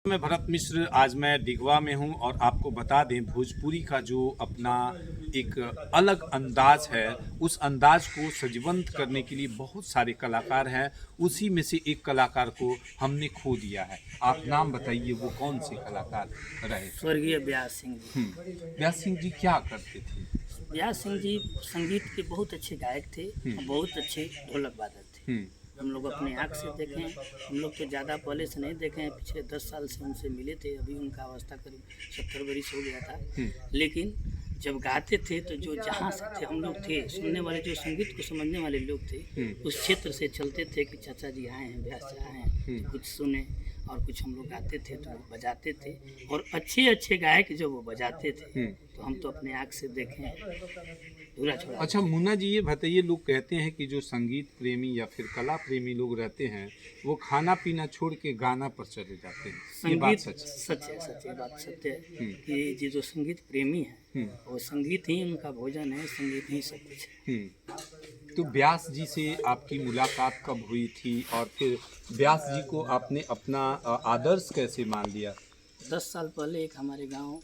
मैं भरत मिश्र, आज मैं डिगवा में हूं और आपको बता दें भोजपुरी का जो अपना एक अलग अंदाज है, उस अंदाज को सजीवंत करने के लिए बहुत सारे कलाकार हैं। उसी में से एक कलाकार को हमने खो दिया है। आप नाम बताइए, वो कौन से कलाकार रहे? स्वर्गीय व्यास सिंह जी। व्यास सिंह जी क्या करते थे? व्यास सिंह जी संगीत के बहुत अच्छे गायक थे और बहुत अच्छे ढोलक वादक थे। हम लोग अपने आँख से देखें, हम लोग तो ज़्यादा पहले से नहीं देखे हैं, पिछले 10 साल से उनसे मिले थे। अभी उनका अवस्था करीब 70 बरिस हो गया था। लेकिन जब गाते थे तो जो जहाँ से थे हम लोग थे, सुनने वाले, जो संगीत को समझने वाले लोग थे, उस क्षेत्र से चलते थे कि चाचा जी आए हैं, व्यास जी आए हैं, तो कुछ सुने। और कुछ हम लोग गाते थे तो वो बजाते थे, और अच्छे अच्छे गायक जब वो बजाते थे तो हम तो अपने आँख से देखें पूरा छोड़ा। अच्छा मुन्ना जी, ये बताइए, लोग कहते हैं कि जो संगीत प्रेमी या फिर कला प्रेमी लोग रहते हैं वो खाना पीना छोड़ के गाना पर चले जाते हैं, ये बात संगीत सच है? सच है, बात सत्य है कि ये जो संगीत प्रेमी है वो संगीत ही उनका भोजन है, संगीत ही सब कुछ है। तो व्यास जी से आपकी मुलाकात कब हुई थी और फिर व्यास जी को आपने अपना आदर्श कैसे मान लिया? 10 साल पहले एक हमारे गांव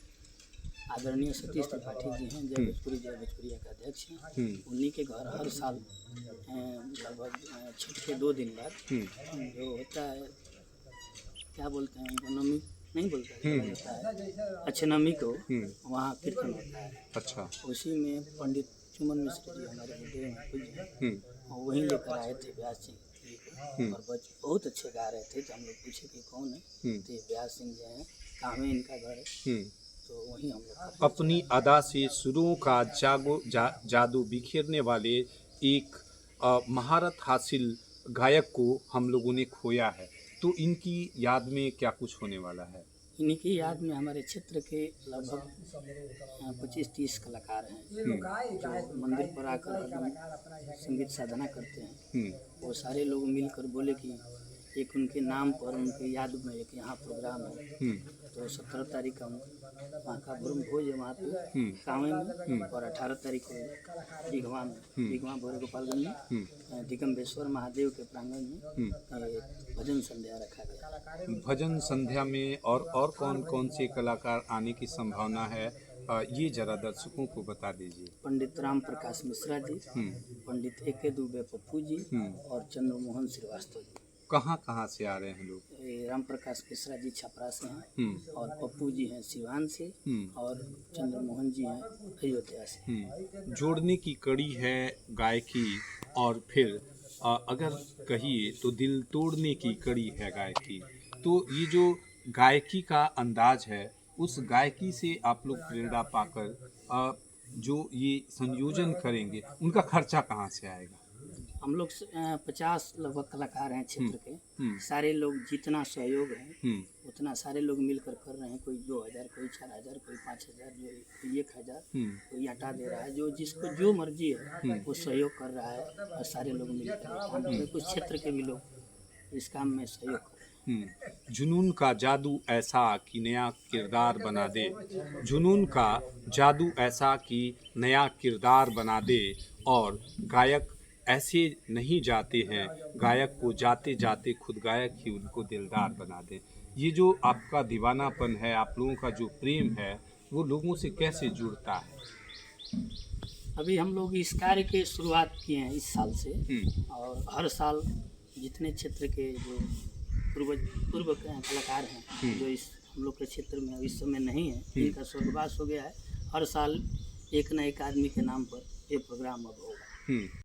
आदरणीय सतीश त्रिपाठी जी हैं, जय भोजपुरिया के अध्यक्ष हैं। उन्हीं के घर हर साल लगभग छठ के 2 दिन बाद जो होता है, क्या बोलते हैं उनको, नमी नहीं बोलते हैं, होता है अक्षनमी को, वहाँ कीर्तन होता है। अच्छा। उसी में पंडित चुमन मिश्र जी हमारे गुरुदेव हैं, पूज्य हैं, और वहीं लेकर आए थे व्यास सिंह जी को। और बहुत अच्छे गा रहे थे, तो हम लोग पूछे कि कौन है, तो व्यास सिंह जी हैं, कहाँ में इनका घर है, तो वहीं हम लोग अपनी अदा से सुरों का जादू बिखेरने वाले एक महारत हासिल गायक को हम लोगों ने खोया है। तो इनकी याद में क्या कुछ होने वाला है? इन्हीं की याद में हमारे क्षेत्र के लगभग 25-30 कलाकार हैं जो मंदिर पर आकर संगीत साधना करते हैं। वो सारे लोग मिलकर बोले कि एक उनके नाम पर, उनके याद में एक यहाँ प्रोग्राम है, तो 17 तारीख का वहाँ का ब्रह्म भोज है वहाँ पे कांवे में, और 18 तारीख को डिगवा में, डिगवा भोरे गोपालगंज में दिगंबेश्वर महादेव के प्रांगण में भजन संध्या रखा गया। भजन संध्या में और कौन कौन से कलाकार आने की संभावना है, ये जरा दर्शकों को बता दीजिए। पंडित राम प्रकाश मिश्रा जी, पंडित ए के दुबे पप्पू जी, और चंद्रमोहन श्रीवास्तव जी। कहाँ से आ रहे हैं लोग? राम प्रकाश मिश्रा जी छपरा से हैं, और पप्पू जी हैं सिवान से, और चंद्रमोहन जी हैं अयोध्या से। जोड़ने की कड़ी है गायकी, और फिर अगर कहिए तो दिल तोड़ने की कड़ी है गायकी। तो ये जो गायकी का अंदाज है, उस गायकी से आप लोग प्रेरणा पाकर जो ये संयोजन करेंगे, उनका खर्चा कहाँ से आएगा? हम लोग 50 लगभग कलाकार हैं क्षेत्र के। सारे लोग जितना सहयोग है उतना सारे लोग मिलकर कर रहे हैं। कोई 2000, कोई 4000, कोई 5000, कोई 1000, कोई आटा दे रहा है। जो जिसको जो मर्जी है वो सहयोग कर रहा है, और सारे लोग मिलकर कुछ क्षेत्र के भी लोग इस काम में सहयोग कर रहे हैं। जुनून का जादू ऐसा कि नया किरदार बना दे, जुनून का जादू ऐसा कि नया किरदार बना दे, और गायक ऐसे नहीं जाते हैं, गायक को जाते जाते खुद गायक ही उनको दिलदार बना दे। ये जो आपका दीवानापन है, आप लोगों का जो प्रेम है, वो लोगों से कैसे जुड़ता है? अभी हम लोग इस कार्य की शुरुआत किए हैं इस साल से, और हर साल जितने क्षेत्र के जो पूर्व कलाकार हैं जो इस हम लोग के क्षेत्र में इस समय नहीं है, इनका स्वर्गवास हो गया है, हर साल एक न एक आदमी के नाम पर ये प्रोग्राम अब होगा।